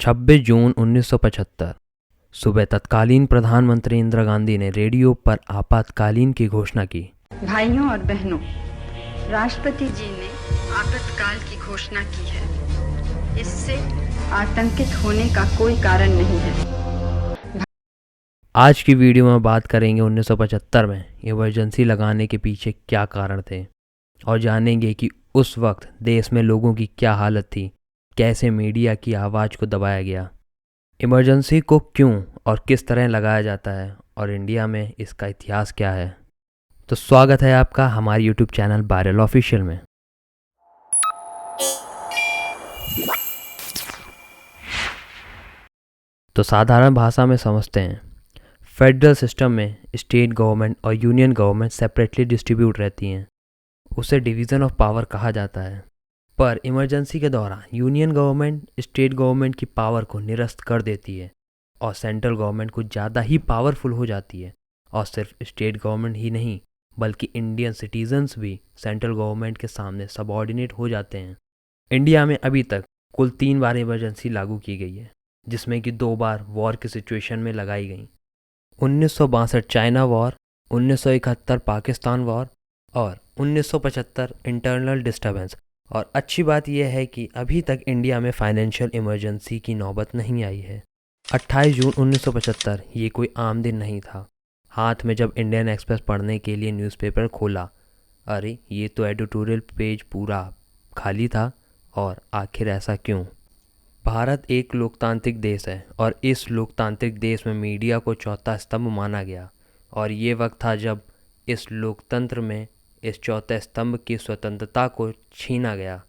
26 जून 1975 सुबह तत्कालीन प्रधानमंत्री इंदिरा गांधी ने रेडियो पर आपातकालीन की घोषणा की। भाइयों और बहनों, राष्ट्रपति जी ने आपातकाल की घोषणा की है। इससे आतंकित होने का कोई कारण नहीं है। आज की वीडियो में बात करेंगे 1975 में इमरजेंसी लगाने के पीछे क्या कारण थे और जानेंगे कि उस वक्त देश में लोगों की क्या हालत थी, कैसे मीडिया की आवाज़ को दबाया गया, इमरजेंसी को क्यों और किस तरह लगाया जाता है और इंडिया में इसका इतिहास क्या है। तो स्वागत है आपका हमारे यूट्यूब चैनल वायरल ऑफिशियल में। तो साधारण भाषा में समझते हैं। फेडरल सिस्टम में स्टेट गवर्नमेंट और यूनियन गवर्नमेंट सेपरेटली डिस्ट्रीब्यूट रहती हैं। उसे डिवीज़न ऑफ पावर कहा जाता है। पर इमरजेंसी के दौरान यूनियन गवर्नमेंट स्टेट गवर्नमेंट की पावर को निरस्त कर देती है और सेंट्रल गवर्नमेंट कुछ ज़्यादा ही पावरफुल हो जाती है। और सिर्फ स्टेट गवर्नमेंट ही नहीं बल्कि इंडियन सिटीजन्स भी सेंट्रल गवर्नमेंट के सामने सबऑर्डिनेट हो जाते हैं। इंडिया में अभी तक कुल 3 बार इमरजेंसी लागू की गई है, जिसमें कि 2 बार वॉर की सिचुएशन में लगाई गई। 1962 चाइना वॉर, 1971 पाकिस्तान वॉर और 1975 इंटरनल डिस्टर्बेंस। और अच्छी बात यह है कि अभी तक इंडिया में फाइनेंशियल इमरजेंसी की नौबत नहीं आई है। 28 जून 1975 ये कोई आम दिन नहीं था। हाथ में जब इंडियन एक्सप्रेस पढ़ने के लिए न्यूज़पेपर खोला, अरे ये तो एडिटोरियल पेज पूरा खाली था। और आखिर ऐसा क्यों? भारत एक लोकतांत्रिक देश है और इस लोकतांत्रिक देश में मीडिया को चौथा स्तंभ माना गया। और ये वक्त था जब इस लोकतंत्र में इस चौथे स्तंभ की स्वतंत्रता को छीना गया।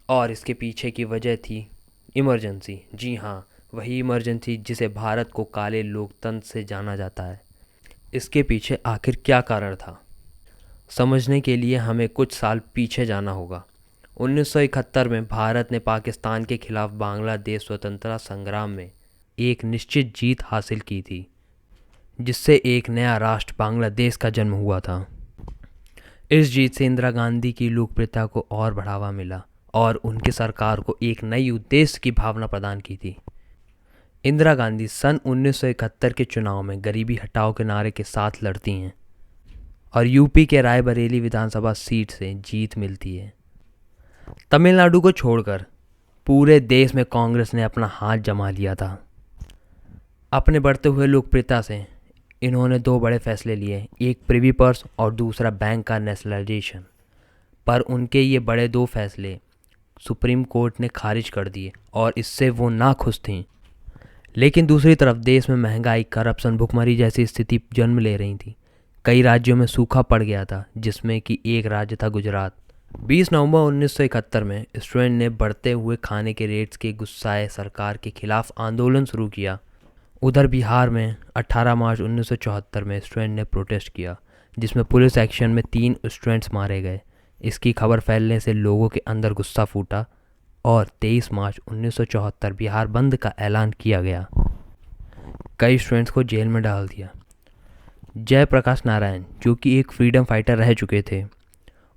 और इसके पीछे की वजह थी इमरजेंसी। जी हाँ, वही इमरजेंसी जिसे भारत को काले लोकतंत्र से जाना जाता है। इसके पीछे आखिर क्या कारण था, समझने के लिए हमें कुछ साल पीछे जाना होगा। 1971 में भारत ने पाकिस्तान के खिलाफ बांग्लादेश स्वतंत्रता संग्राम में एक निश्चित जीत हासिल की थी, जिससे एक नया राष्ट्र बांग्लादेश का जन्म हुआ था। इस जीत से इंदिरा गांधी की लोकप्रियता को और बढ़ावा मिला और उनकी सरकार को एक नई उद्देश्य की भावना प्रदान की थी। इंदिरा गांधी सन 1971 के चुनाव में गरीबी हटाओ के नारे के साथ लड़ती हैं और यूपी के रायबरेली विधानसभा सीट से जीत मिलती है। तमिलनाडु को छोड़कर पूरे देश में कांग्रेस ने अपना हाथ जमा लिया था। अपने बढ़ते हुए लोकप्रियता से इन्होंने 2 बड़े फैसले लिए, एक प्रिवी पर्स और दूसरा बैंक का नेशनलाइजेशन। पर उनके ये बड़े 2 फैसले सुप्रीम कोर्ट ने खारिज कर दिए और इससे वो नाखुश थीं। लेकिन दूसरी तरफ देश में महंगाई, करप्शन, भुखमरी जैसी स्थिति जन्म ले रही थी। कई राज्यों में सूखा पड़ गया था, जिसमें कि एक राज्य था गुजरात। 20 नवंबर 1971 में स्टूडेंट ने बढ़ते हुए खाने के रेट्स के गुस्साए सरकार के खिलाफ आंदोलन शुरू किया। उधर बिहार में 18 मार्च 1974 में स्टूडेंट ने प्रोटेस्ट किया, जिसमें पुलिस एक्शन में 3 स्टूडेंट्स मारे गए। इसकी खबर फैलने से लोगों के अंदर गुस्सा फूटा और 23 मार्च 1974 बिहार बंद का ऐलान किया गया। कई स्टूडेंट्स को जेल में डाल दिया। जयप्रकाश नारायण, जो कि एक फ्रीडम फाइटर रह चुके थे,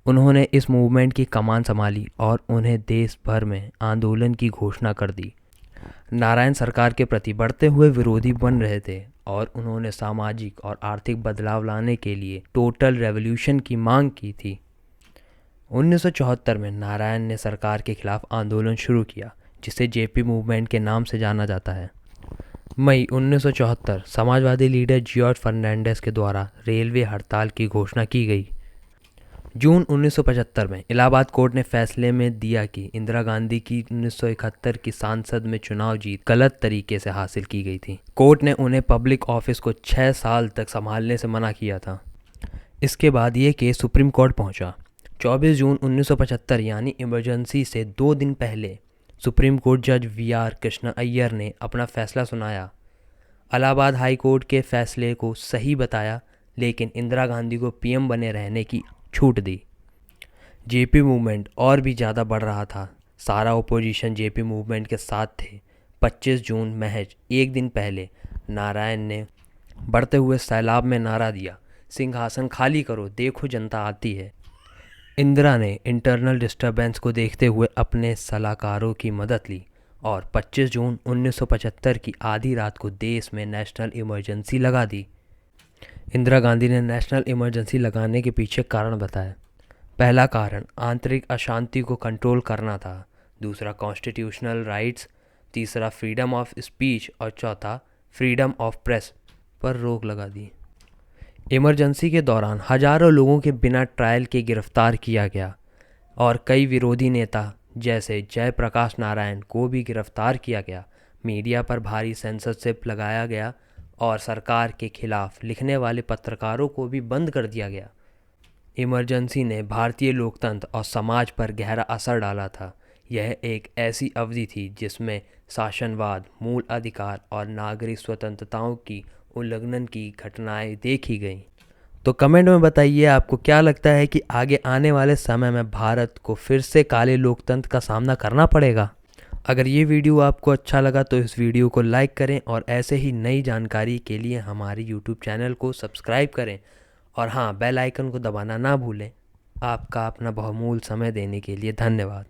उन्होंने इस मूवमेंट की कमान संभाली और उन्हें देश भर में आंदोलन की घोषणा कर दी। नारायण सरकार के प्रति बढ़ते हुए विरोधी बन रहे थे और उन्होंने सामाजिक और आर्थिक बदलाव लाने के लिए टोटल रेवोल्यूशन की मांग की थी। 1974 में नारायण ने सरकार के खिलाफ आंदोलन शुरू किया, जिसे जेपी मूवमेंट के नाम से जाना जाता है। मई 1974 समाजवादी लीडर जॉर्ज फर्नांडिस के द्वारा रेलवे हड़ताल की घोषणा की गई। जून 1975 में इलाहाबाद कोर्ट ने फैसले में दिया कि इंदिरा गांधी की 1971 की सांसद में चुनाव जीत गलत तरीके से हासिल की गई थी। कोर्ट ने उन्हें पब्लिक ऑफिस को 6 साल तक संभालने से मना किया था। इसके बाद ये केस सुप्रीम कोर्ट पहुंचा। 24 जून 1975 यानी इमरजेंसी से 2 दिन पहले सुप्रीम कोर्ट जज वी.आर. कृष्ण अय्यर ने अपना फैसला सुनाया। इलाहाबाद हाई कोर्ट के फैसले को सही बताया, लेकिन इंदिरा गांधी को पीएम बने रहने की छूट दी। जेपी मूवमेंट और भी ज़्यादा बढ़ रहा था। सारा ओपोजिशन जेपी मूवमेंट के साथ थे। 25 जून महज एक दिन पहले नारायण ने बढ़ते हुए सैलाब में नारा दिया, सिंहासन खाली करो, देखो जनता आती है। इंदिरा ने इंटरनल डिस्टर्बेंस को देखते हुए अपने सलाहकारों की मदद ली और 25 जून 1975 की आधी रात को देश में नेशनल इमरजेंसी लगा दी। इंदिरा गांधी ने नेशनल इमरजेंसी लगाने के पीछे कारण बताया। पहला कारण आंतरिक अशांति को कंट्रोल करना था, दूसरा कॉन्स्टिट्यूशनल राइट्स, तीसरा फ्रीडम ऑफ स्पीच और चौथा फ्रीडम ऑफ प्रेस पर रोक लगा दी। इमरजेंसी के दौरान हजारों लोगों के बिना ट्रायल के गिरफ्तार किया गया और कई विरोधी नेता जैसे जयप्रकाश नारायण को भी गिरफ्तार किया गया। मीडिया पर भारी सेंसरशिप लगाया गया और सरकार के खिलाफ लिखने वाले पत्रकारों को भी बंद कर दिया गया। इमरजेंसी ने भारतीय लोकतंत्र और समाज पर गहरा असर डाला था। यह एक ऐसी अवधि थी जिसमें शासनवाद, मूल अधिकार और नागरिक स्वतंत्रताओं की उल्लंघन की घटनाएं देखी गईं। तो कमेंट में बताइए आपको क्या लगता है कि आगे आने वाले समय में भारत को फिर से काले लोकतंत्र का सामना करना पड़ेगा। अगर ये वीडियो आपको अच्छा लगा तो इस वीडियो को लाइक करें और ऐसे ही नई जानकारी के लिए हमारे यूट्यूब चैनल को सब्सक्राइब करें और हाँ, बेल आइकन को दबाना ना भूलें। आपका अपना बहुमूल्य समय देने के लिए धन्यवाद।